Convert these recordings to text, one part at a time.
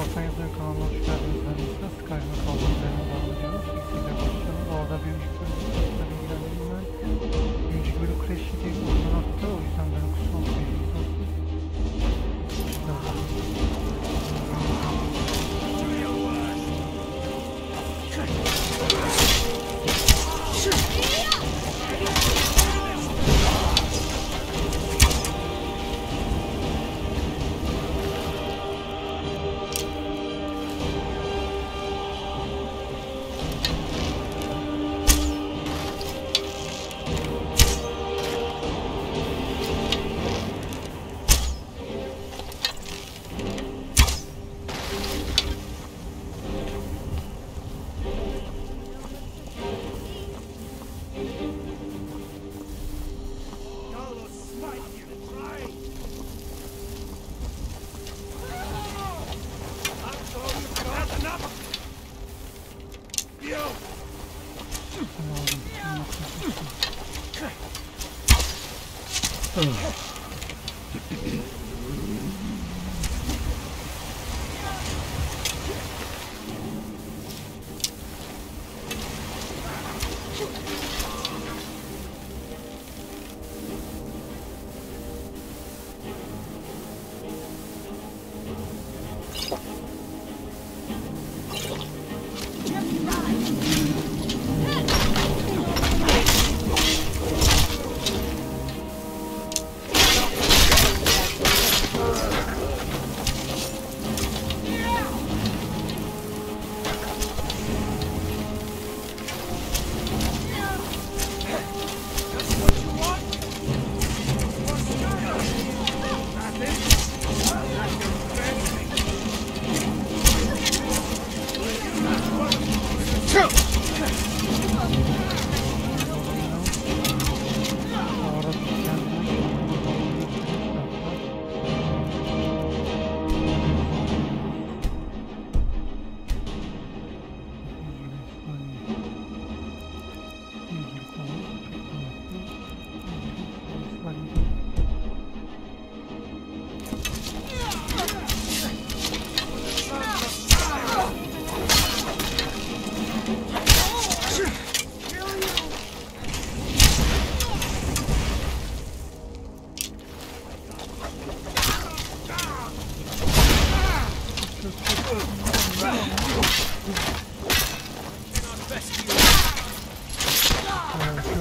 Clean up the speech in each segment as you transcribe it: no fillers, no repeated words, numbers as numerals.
ALSENYAZ Oyun kanalına hoş geldiniz. Ben de Skyrim'e kaldığımız yerine devam ediyoruz. İlksiyle başlayalım. Bu arada bir önceki bölümde ilgilendim ben. Bir önceki bölüm crash diye bir oyundan attı. O yüzden benim kusura bakmayın.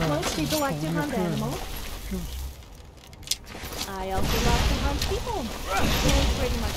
Most people like to hunt animals. I also love to hunt people. They're pretty much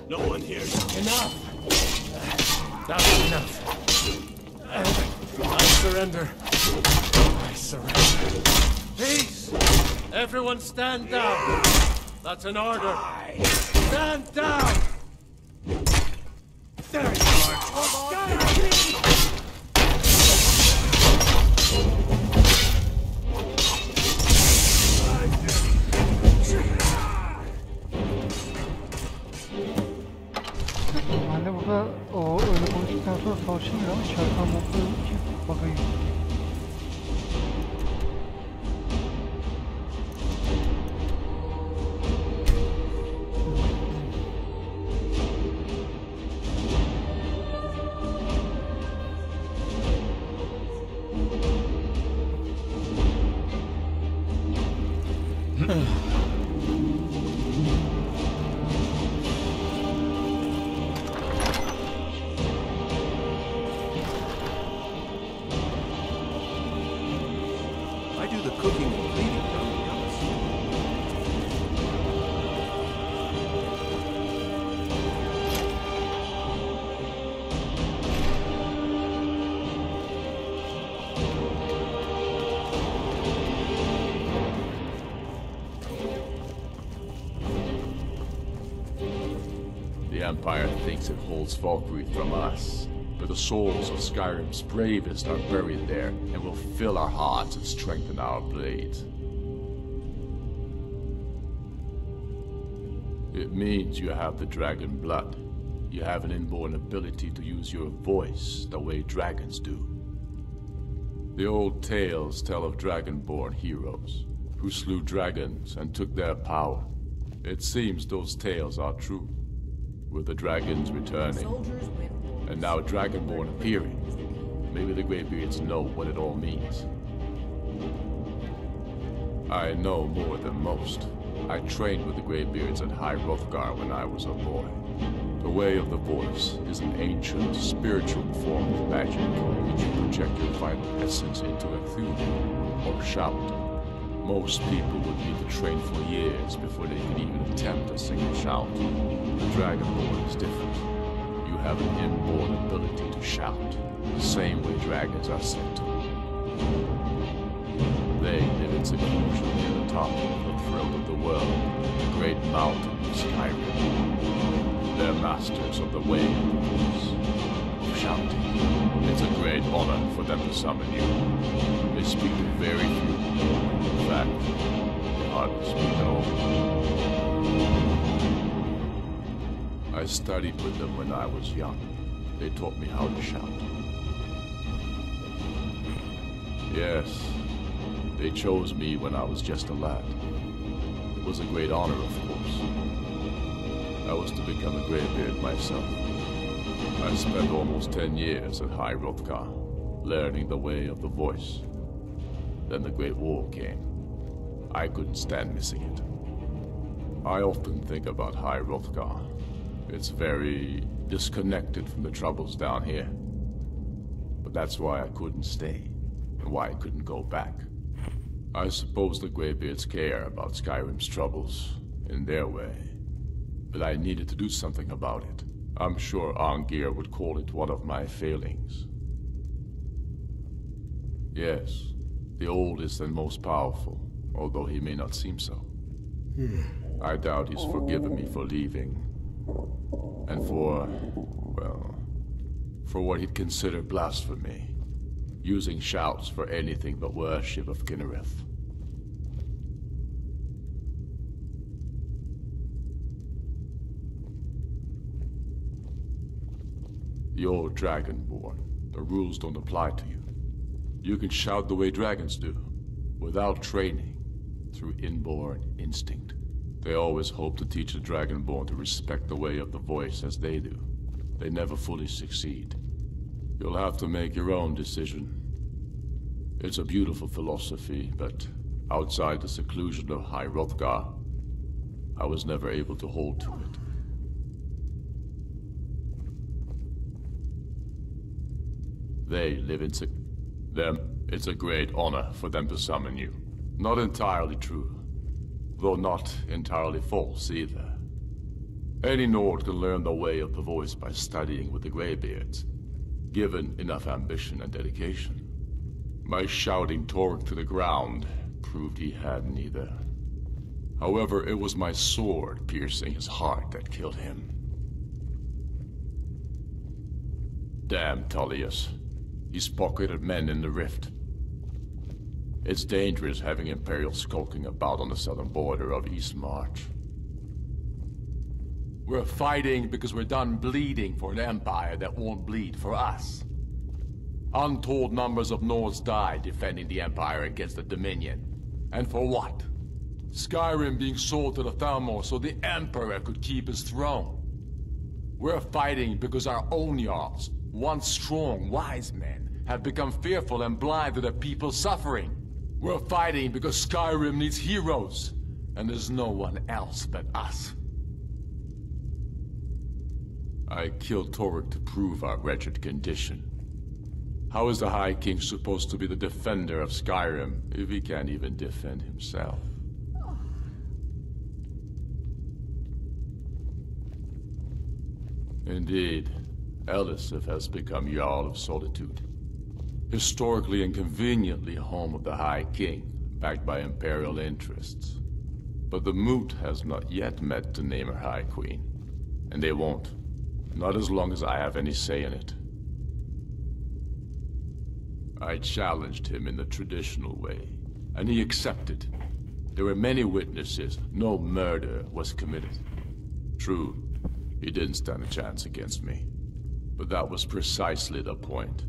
No one here. Enough! That's enough. I surrender. I surrender. Peace! Everyone stand down. That's an order. Stand down! There you are. Normalde burada o öyle konuştuktan sonra savaşılmıyor ama şarkıdan mutlu için bakayım. I do the cooking and cleaning around the house. The Empire thinks it holds Valkyrie from us, but the souls of Skyrim's bravest are buried there and will fill our hearts and strengthen our blades. It means you have the dragon blood. You have an inborn ability to use your voice the way dragons do. The old tales tell of dragonborn heroes who slew dragons and took their power. It seems those tales are true, with the dragons returning, and now dragonborn appearing. Maybe the Greybeards know what it all means. I know more than most. I trained with the Greybeards at High Hrothgar when I was a boy. The way of the voice is an ancient, spiritual form of magic in which you project your vital essence into a thune, or shout. Most people would need to train for years before they could even attempt a single shout. The Dragonborn is different. You have an inborn ability to shout, the same way dragons are said to. They live in seclusion near the top of the throat of the world, the great mountain of Skyrim. They're masters of the way of the voice, of shouting. It's a great honor for them to summon you. They speak to very few. In fact, they hardly speak at all. I studied with them when I was young. They taught me how to shout. Yes, they chose me when I was just a lad. It was a great honor, of course. I was to become a Greybeard myself. I spent almost 10 years at High Hrothgar, learning the way of the voice. Then the Great War came. I couldn't stand missing it. I often think about High Hrothgar. It's very disconnected from the troubles down here. But that's why I couldn't stay, and why I couldn't go back. I suppose the Greybeards care about Skyrim's troubles, in their way. But I needed to do something about it. I'm sure Arngir would call it one of my failings. Yes, the oldest and most powerful, although he may not seem so. I doubt he's forgiven me for leaving. And for, well, for what he'd consider blasphemy. Using shouts for anything but worship of Kinnereth. You're Dragonborn. The rules don't apply to you. You can shout the way dragons do, without training, through inborn instinct. They always hope to teach the Dragonborn to respect the way of the voice as they do. They never fully succeed. You'll have to make your own decision. It's a beautiful philosophy, but outside the seclusion of High Hrothgar, I was never able to hold to it. They live in it's a great honor for them to summon you. Not entirely true. though not entirely false either. Any Nord can learn the way of the voice by studying with the Greybeards, given enough ambition and dedication. My shouting Torg to the ground proved he had neither. However, it was my sword piercing his heart that killed him. Damn Tullius. He's pocketed men in the rift. It's dangerous having Imperials skulking about on the southern border of East March. We're fighting because we're done bleeding for an empire that won't bleed for us. Untold numbers of Nords died defending the empire against the Dominion. And for what? Skyrim being sold to the Thalmor so the Emperor could keep his throne. We're fighting because our own Jarls, once strong, wise men, have become fearful and blind to the people's suffering. We're fighting because Skyrim needs heroes, and there's no one else but us. I killed Torg to prove our wretched condition. How is the High King supposed to be the defender of Skyrim if he can't even defend himself? Indeed, Elisif has become Jarl of Solitude. Historically and conveniently home of the High King, backed by Imperial interests. But the Moot has not yet met to name her High Queen. And they won't. Not as long as I have any say in it. I challenged him in the traditional way, and he accepted. There were many witnesses. No murder was committed. True, he didn't stand a chance against me. But that was precisely the point.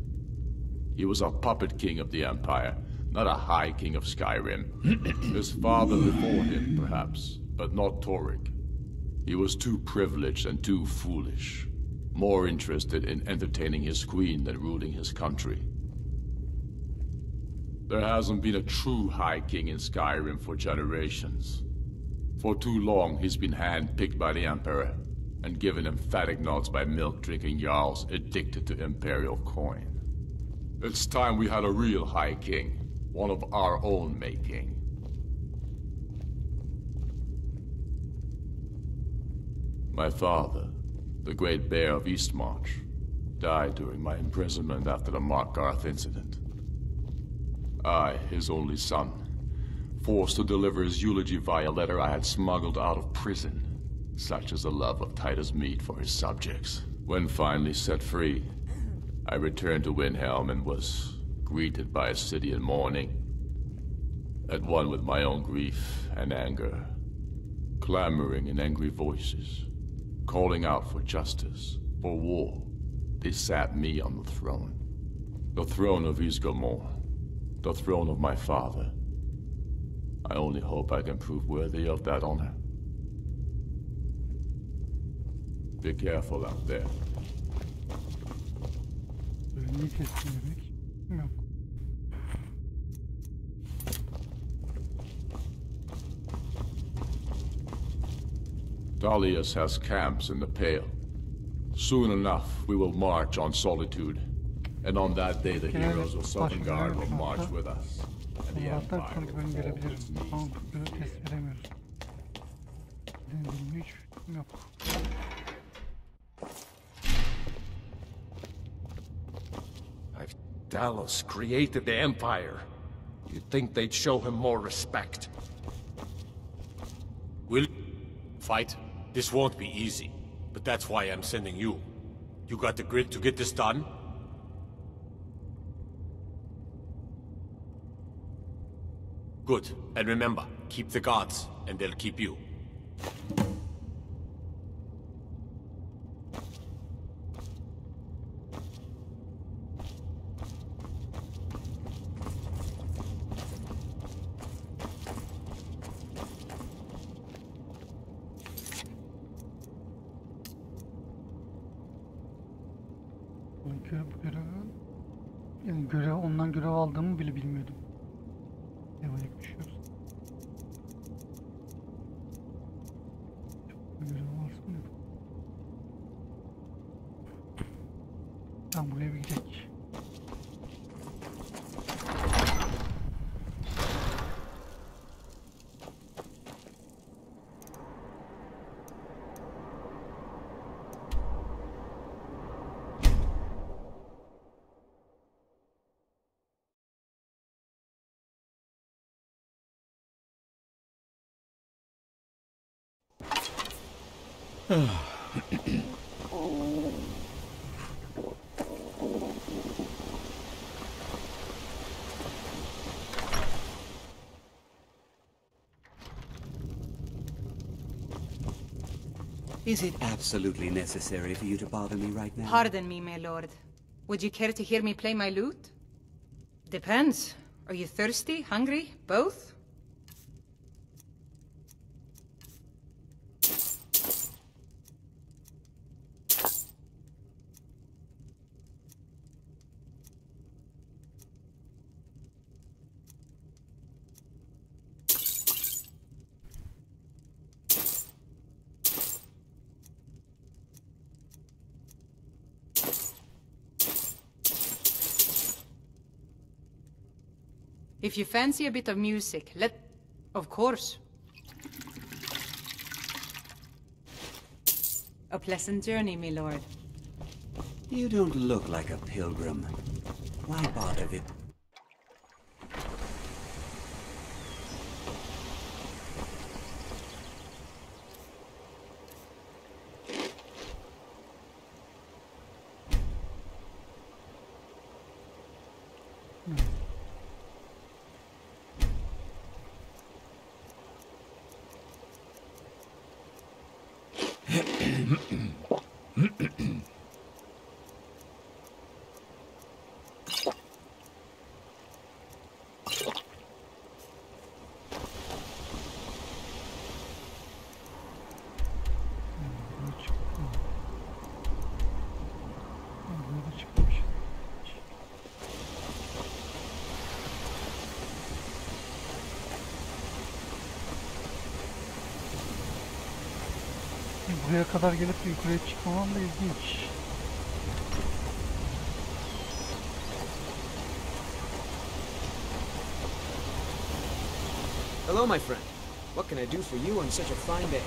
He was a puppet king of the Empire, not a high king of Skyrim. His father before him, perhaps, but not Torg. He was too privileged and too foolish. More interested in entertaining his queen than ruling his country. There hasn't been a true High King in Skyrim for generations. For too long, he's been hand-picked by the Emperor, and given emphatic nods by milk-drinking Jarls addicted to Imperial coin. It's time we had a real High King, one of our own making. My father, the Great Bear of Eastmarch, died during my imprisonment after the Markarth incident. I, his only son, forced to deliver his eulogy via letter I had smuggled out of prison. Such is the love of Titus meat for his subjects. When finally set free, I returned to Windhelm and was greeted by a city in mourning. At one with my own grief and anger, clamoring in angry voices, calling out for justice, for war. They sat me on the throne of Ysgramor. The throne of my father. I only hope I can prove worthy of that honor. Be careful out there. Bölümü kestim demek. Yok. Tullius has camps in the Pale. Soon enough, we will march on Solitude. And on that day, the heroes of Southern Guard will march with us. And the Hatta Empire sonraki bölüm will fall gelebilir. to its knees. Ama bu bölümü test edemiyoruz. Denildiğim hiç fikrim yok. If Talos created the Empire, you'd think they'd show him more respect. We'll fight. This won't be easy, but that's why I'm sending you. You got the grit to get this done? Good. And remember, keep the gods, and they'll keep you. Yani ondan görev aldığımı bile bilmiyordum. Yavaş düşüyoruz. Görev varsın ya. Tamam, buraya bir gidelim. Is it absolutely necessary for you to bother me right now? Pardon me, my lord. Would you care to hear me play my lute? Depends. Are you thirsty, hungry, both? If you fancy a bit of music, of course. A pleasant journey, my lord. You don't look like a pilgrim. Why bother with... Buraya kadar gelip yukarıya çıkmamam da ilginç. Hello, my friend. What can I do for you on such a fine day?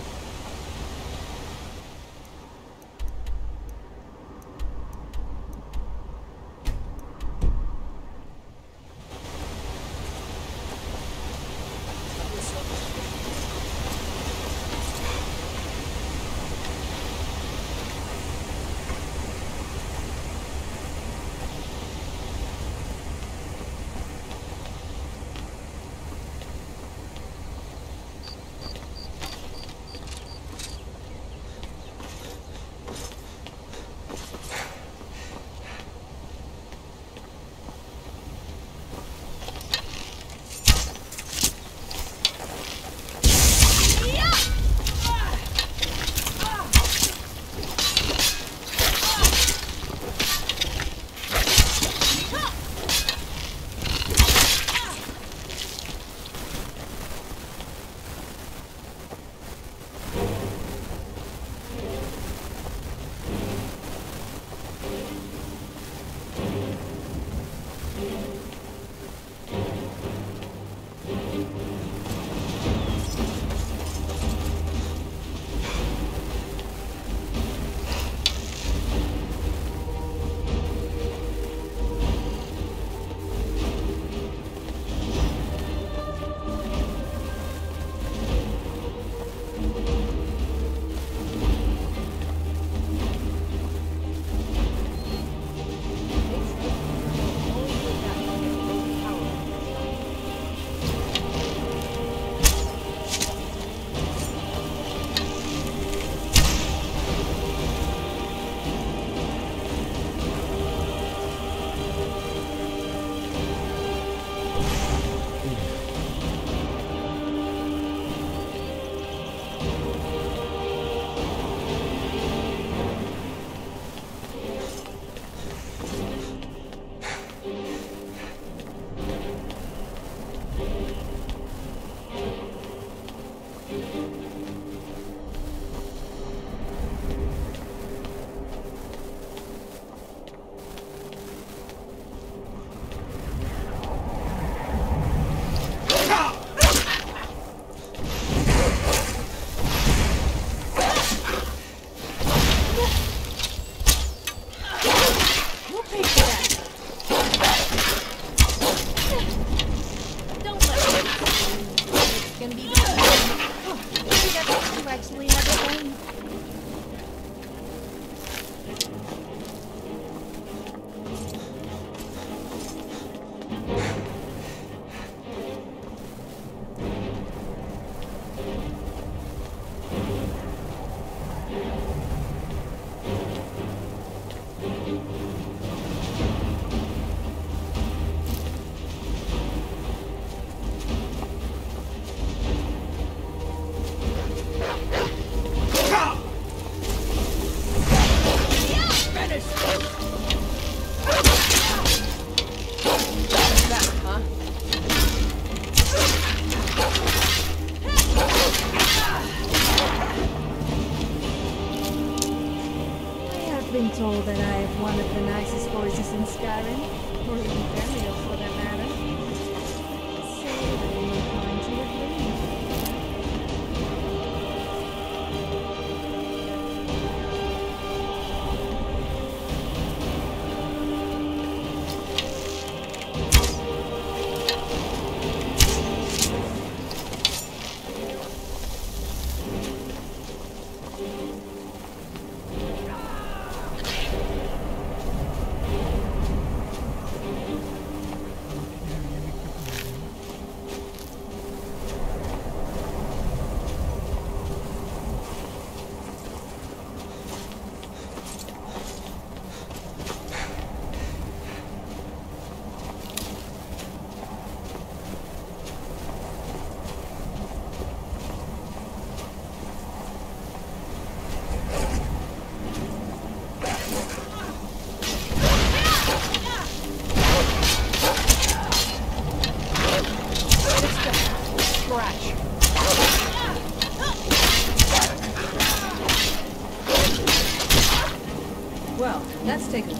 Maybe that's what you actually have at home. Skyrim, or even Burial for that matter. Say that you inclined to agree. Well, that's taken.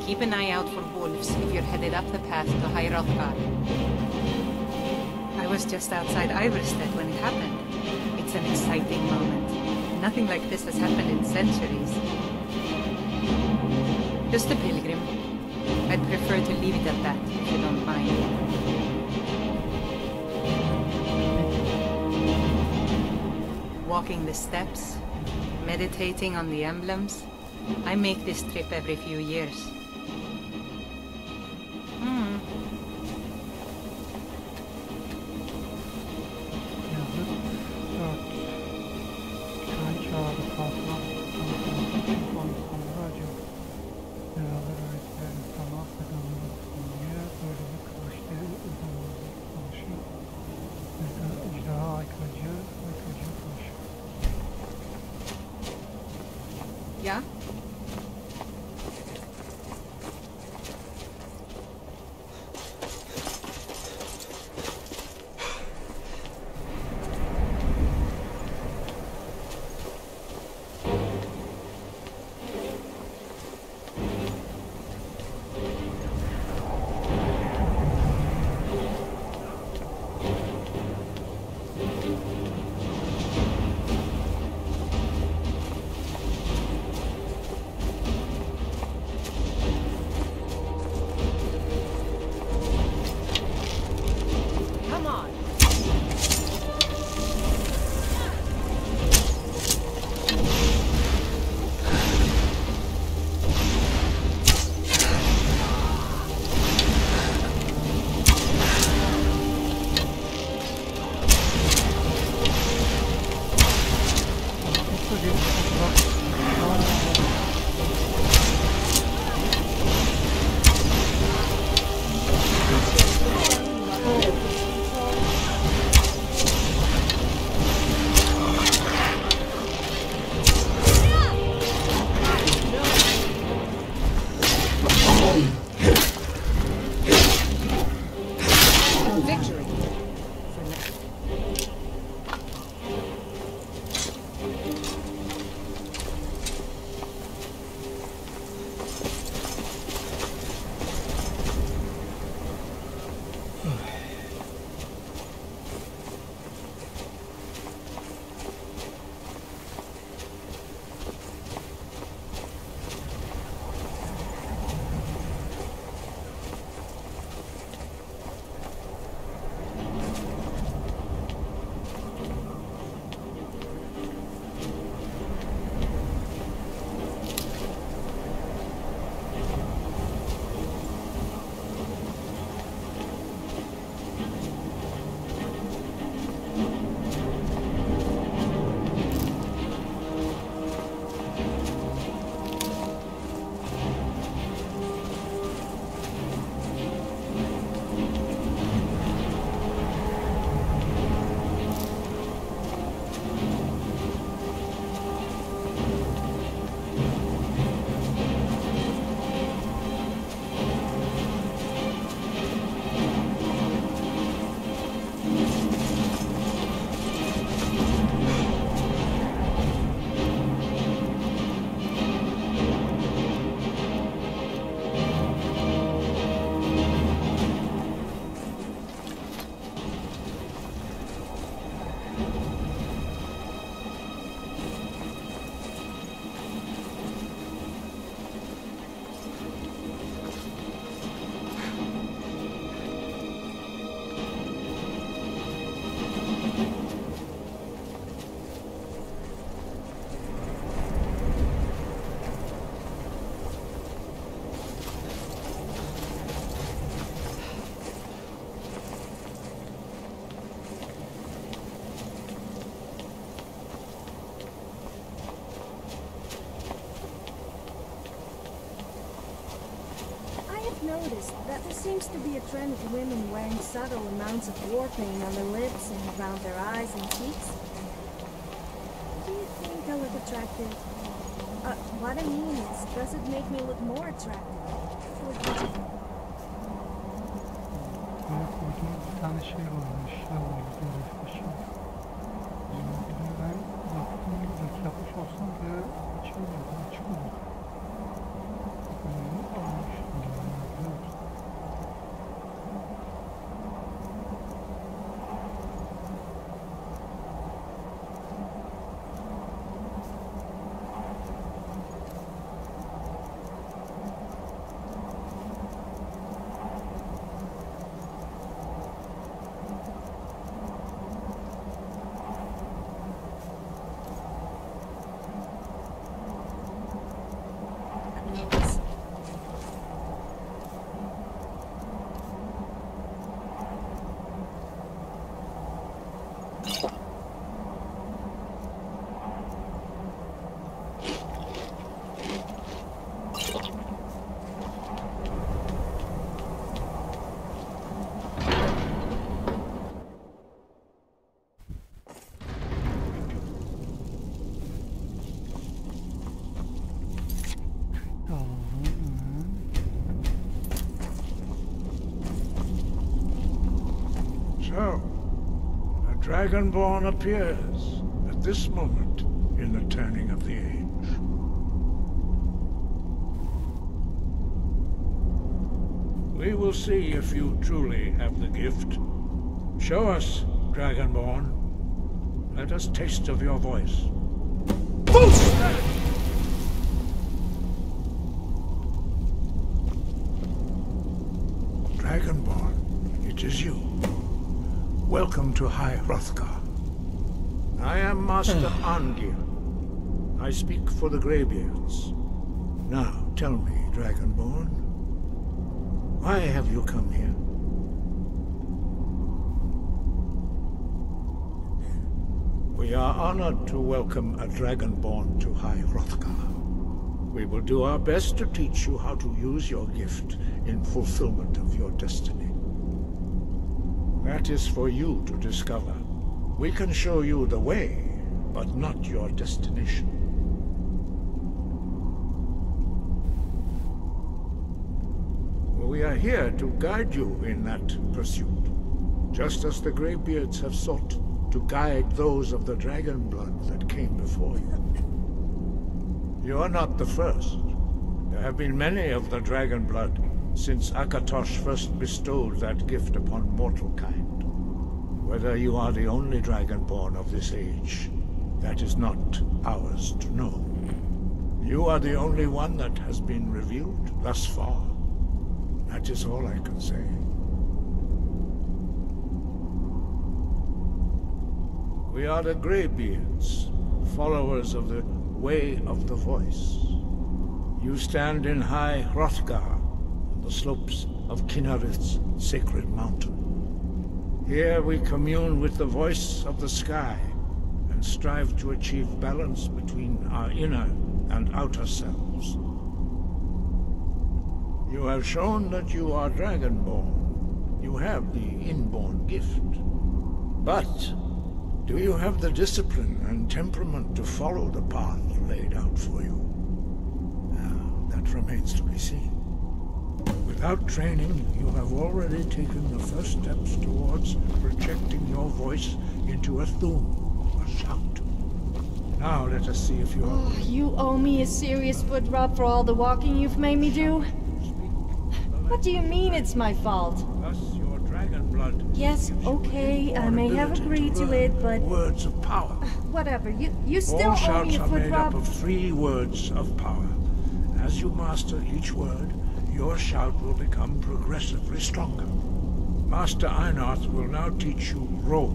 Keep an eye out for wolves if you're headed up the path to High Hrothgar. I was just outside Iverstead when it happened. It's an exciting moment. Nothing like this has happened in centuries. Just a pilgrim. I'd prefer to leave it at that, if you don't mind. Walking the steps, meditating on the emblems. I make this trip every few years. Yeah? noticed that there seems to be a trend of women wearing subtle amounts of war paint on their lips and around their eyes and cheeks? Do you think I look attractive? What I mean is, does it make me look more attractive? Or did you? Böyle koyduğum bir tane şey varmış. Ya ben baktım ilk yapmış olsam böyle açılmıyor, çıkmıyor. So, a Dragonborn appears at this moment in the turning of the age. We will see if you truly have the gift. Show us, Dragonborn. Let us taste of your voice. Dragonborn, it is you. Welcome to High Hrothgar. I am Master Arngir. I speak for the Greybeards. Now, tell me, Dragonborn, why have you come here? We are honored to welcome a Dragonborn to High Hrothgar. We will do our best to teach you how to use your gift in fulfillment of your destiny. That is for you to discover. We can show you the way, but not your destination. We are here to guide you in that pursuit, just as the Greybeards have sought to guide those of the dragon blood that came before you. You are not the first. There have been many of the dragon blood since Akatosh first bestowed that gift upon mortal kind. Whether you are the only Dragonborn of this age, that is not ours to know. You are the only one that has been revealed thus far. That is all I can say. We are the Greybeards, followers of the Way of the Voice. You stand in High Hrothgar, on the slopes of Kinnarith's sacred mountain. Here we commune with the voice of the sky and strive to achieve balance between our inner and outer selves. You have shown that you are Dragonborn. You have the inborn gift. But do you have the discipline and temperament to follow the path laid out for you? That remains to be seen. Without training, you have already taken the first steps towards projecting your voice into a thum, a shout. Now let us see if you are... Oh, you owe me a serious foot rub for all the walking you've made me do. What do you mean it's my fault? Thus your dragon blood... Yes, okay, I may have agreed to it, but... Words of power. Whatever, you still All owe shouts me a are foot made up rub. of 3 words of power. As you master each word, your shout will become progressively stronger. Master Einarth will now teach you Ro,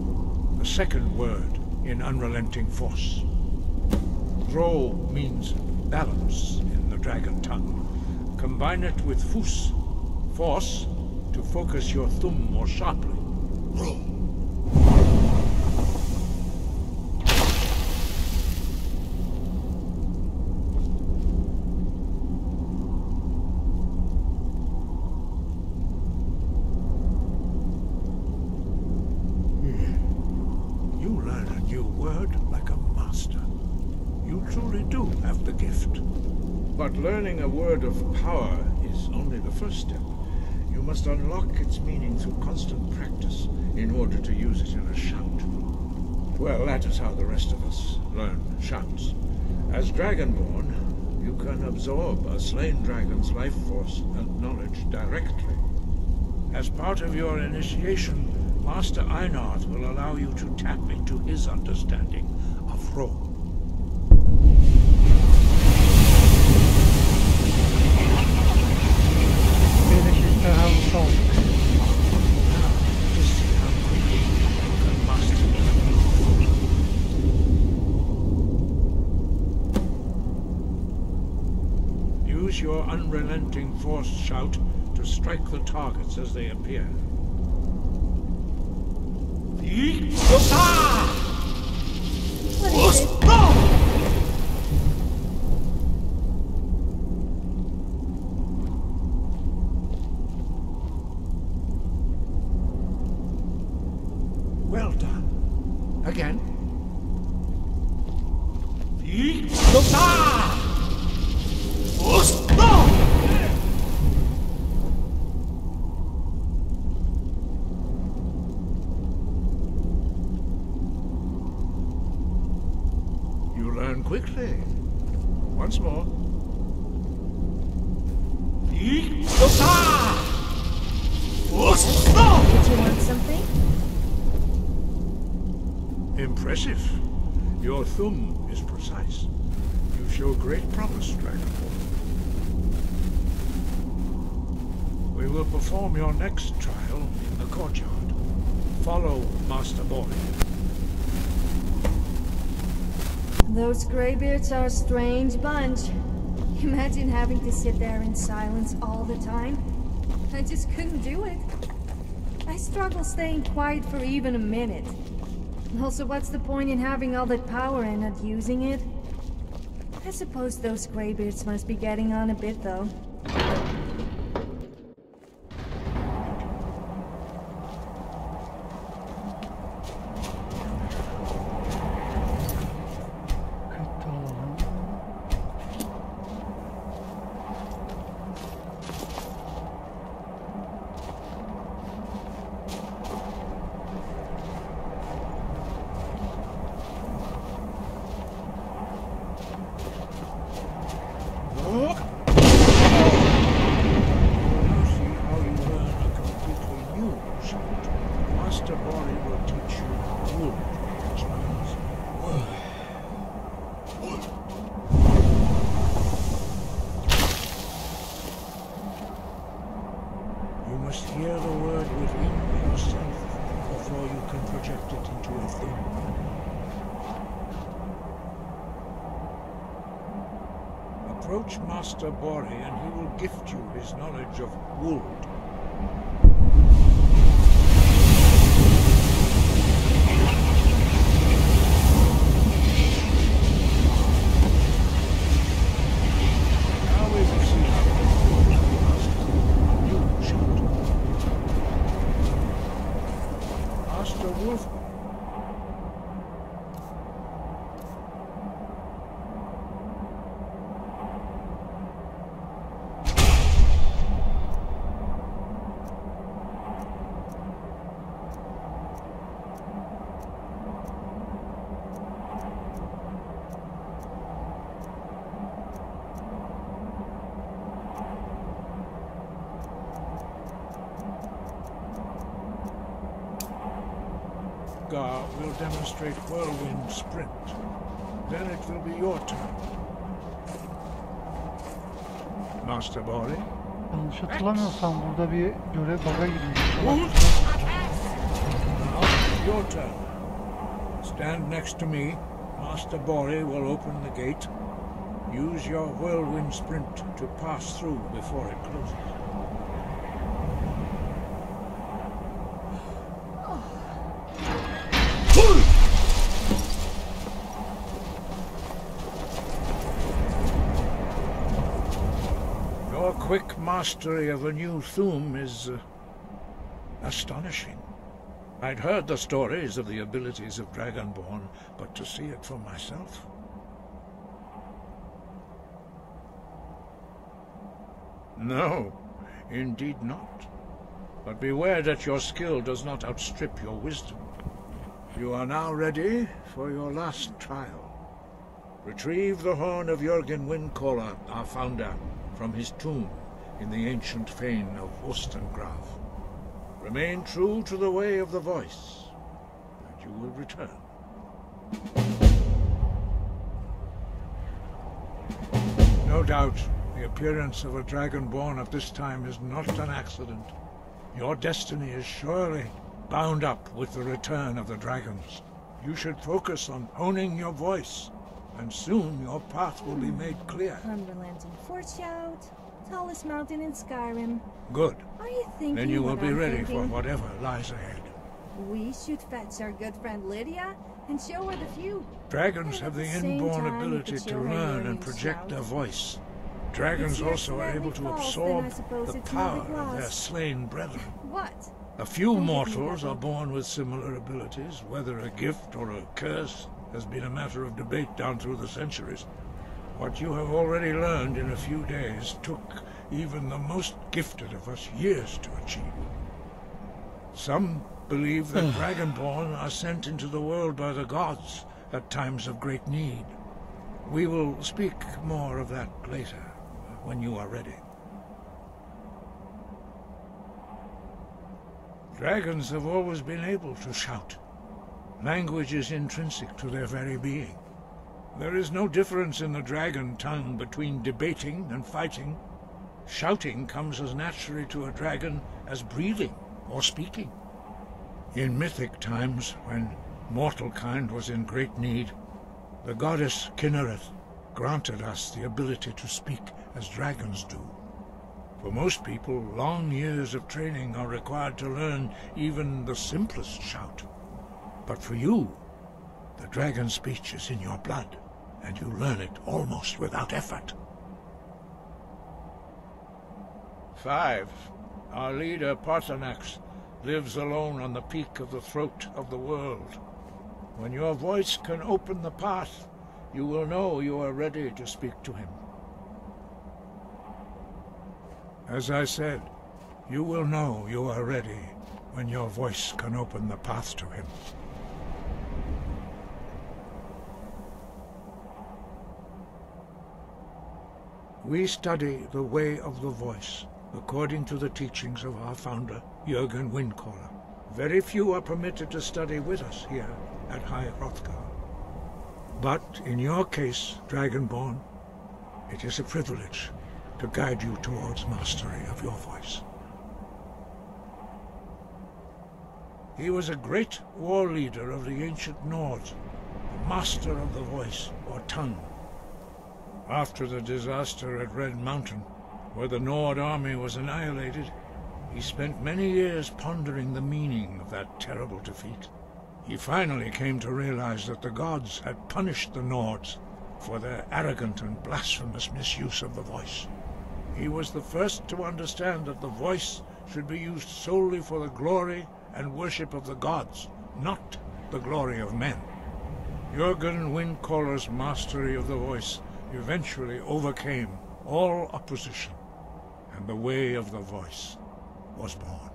the second word in unrelenting force. Ro means balance in the dragon tongue. Combine it with Fus, force, to focus your thumb more sharply. Ro. truly do have the gift. But learning a word of power is only the first step. You must unlock its meaning through constant practice in order to use it in a shout. Well, that is how the rest of us learn shouts. As Dragonborn, you can absorb a slain dragon's life force and knowledge directly. As part of your initiation, Master Einard will allow you to tap into his understanding of roar. Use your unrelenting force shout to strike the targets as they appear. What is it? Well done. Again. You learn quickly. Once more. Did you want something? Impressive. Your thumb is precise. You show great promise, Dragonborn. We will perform your next trial in the courtyard. Follow Master Boy. Those graybeards are a strange bunch. Imagine having to sit there in silence all the time. I just couldn't do it. I struggle staying quiet for even a minute. Also, what's the point in having all that power and not using it? I suppose those graybeards must be getting on a bit, though. Hear the word within yourself before you can project it into a thing. Approach Master Bori and he will gift you his knowledge of wood. Will demonstrate whirlwind sprint. Then it will be your turn. Master Bori. Yanlış hatırlamıyorsam burada bir görev bug'a giriyor. Now, your turn. Stand next to me. Master Bori will open the gate. Use your whirlwind sprint to pass through before it closes. Your quick mastery of a new thum is astonishing. I'd heard the stories of the abilities of Dragonborn, but to see it for myself... No, indeed not. But beware that your skill does not outstrip your wisdom. You are now ready for your last trial. Retrieve the horn of Jürgen Windcaller, our founder, from his tomb in the ancient fane of Ostengraf. Remain true to the way of the voice, and you will return. No doubt, the appearance of a dragonborn at this time is not an accident. Your destiny is surely bound up with the return of the dragons. You should focus on honing your voice, and soon your path will be made clear. Cumberland's in Fortshout, tallest mountain in Skyrim. Good. Are you thinking Then you will what be I'm ready thinking? for whatever lies ahead. We should fetch our good friend Lydia and show her the view. Dragons And have the at the same inborn time, we ability could to show her learn your and new project shout. their voice. Dragons If she also are able to accidentally falls, absorb then I suppose the it's not a power of their glass. slain brethren. What? A few Don't give me mortals that are look. born with similar abilities. Whether a gift or a curse has been a matter of debate down through the centuries. What you have already learned in a few days took even the most gifted of us years to achieve. Some believe that Dragonborn are sent into the world by the gods at times of great need. We will speak more of that later, when you are ready. Dragons have always been able to shout. Language is intrinsic to their very being. There is no difference in the dragon tongue between debating and fighting. Shouting comes as naturally to a dragon as breathing or speaking. In mythic times, when mortal kind was in great need, the goddess Kinnereth granted us the ability to speak as dragons do. For most people, long years of training are required to learn even the simplest shout. But for you, the dragon speech is in your blood, and you learn it almost without effort. 5. Our leader, Parthenax, lives alone on the peak of the throat of the world. When your voice can open the path, you will know you are ready to speak to him. As I said, you will know you are ready when your voice can open the path to him. We study the way of the voice, according to the teachings of our founder, Jürgen Windcaller. Very few are permitted to study with us here at High Hrothgar. But in your case, Dragonborn, it is a privilege to guide you towards mastery of your voice. He was a great war leader of the ancient Nords, a master of the voice, or tongue. After the disaster at Red Mountain, where the Nord army was annihilated, he spent many years pondering the meaning of that terrible defeat. He finally came to realize that the gods had punished the Nords for their arrogant and blasphemous misuse of the voice. He was the first to understand that the voice should be used solely for the glory and worship of the gods, not the glory of men. Jürgen Windcaller's mastery of the voice eventually overcame all opposition, and the way of the voice was born.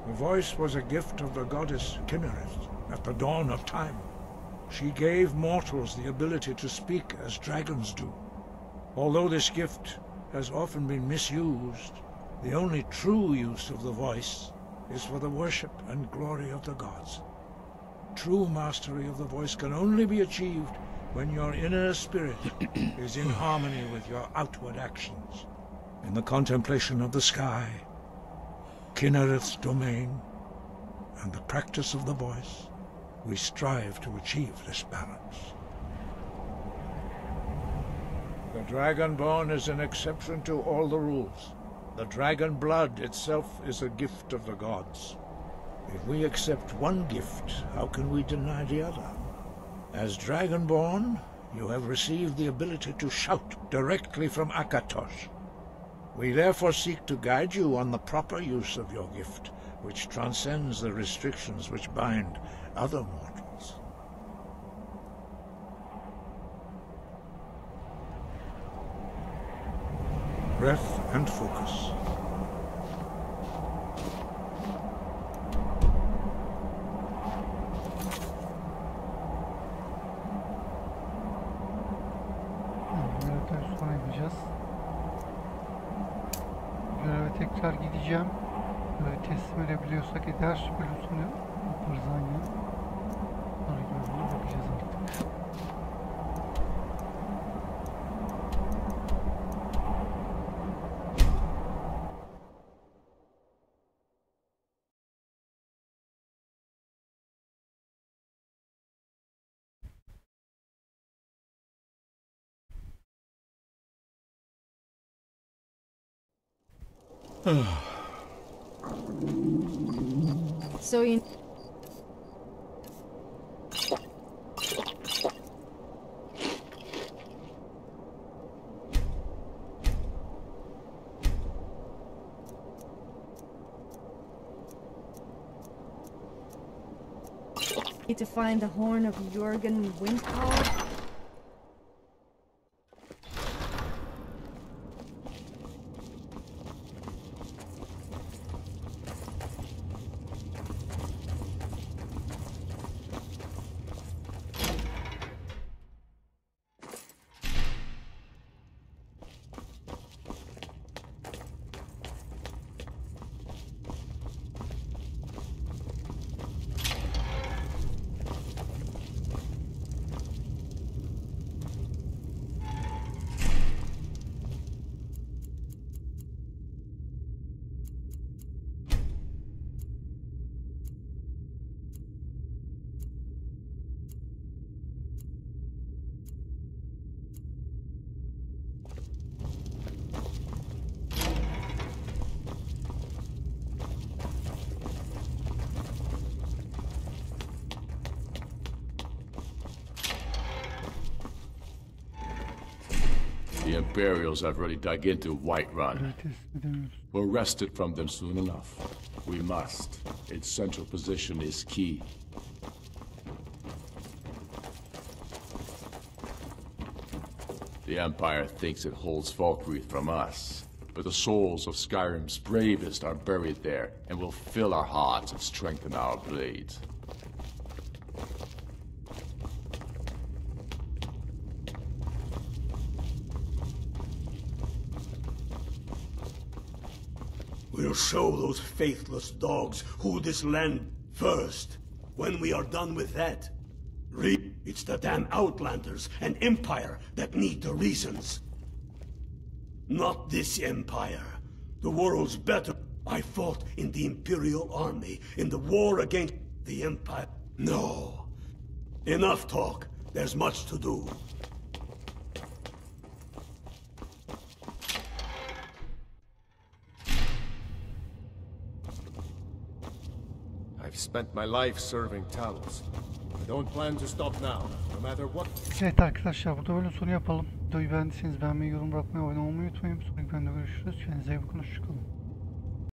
The voice was a gift of the goddess Kinnereth at the dawn of time. She gave mortals the ability to speak as dragons do. Although this gift has often been misused, the only true use of the voice is for the worship and glory of the gods. True mastery of the voice can only be achieved when your inner spirit is in harmony with your outward actions. In the contemplation of the sky, Kinnereth's domain, and the practice of the voice, we strive to achieve this balance. The Dragonborn is an exception to all the rules. The dragon blood itself is a gift of the gods. If we accept one gift, how can we deny the other? As Dragonborn, you have received the ability to shout directly from Akatosh. We therefore seek to guide you on the proper use of your gift, which transcends the restrictions which bind other mortals. breath and focus. Görevden sonra yapacağız. Göreve tekrar gideceğim. Görevi teslim edebiliyorsak eder. Bölüm sonu yaparız aynen. Sonra görevine bakacağız artık. So you... need to find the horn of Jürgen Windcall? The Imperials have already dug into Whiterun. We'll wrest it from them soon enough. We must. Its central position is key. The Empire thinks it holds Falkreath from us, but the souls of Skyrim's bravest are buried there and will fill our hearts and strengthen our blades. We'll show those faithless dogs who this land first. When we are done with that, it's the damn Outlanders and Empire that need the reasons. Not this Empire. The world's better. I fought in the Imperial Army in the war against the Empire. No. Enough talk. There's much to do. I've spent my life serving Talos. I don't plan to stop now, no matter what. Evet arkadaşlar, burada bölüm sonu yapalım. Videoyu beğendiyseniz beğenmeyi, yorum bırakmayı, abone olmayı unutmayın. Sonraki bölümde görüşürüz. Kendinize iyi bakın, hoşçakalın.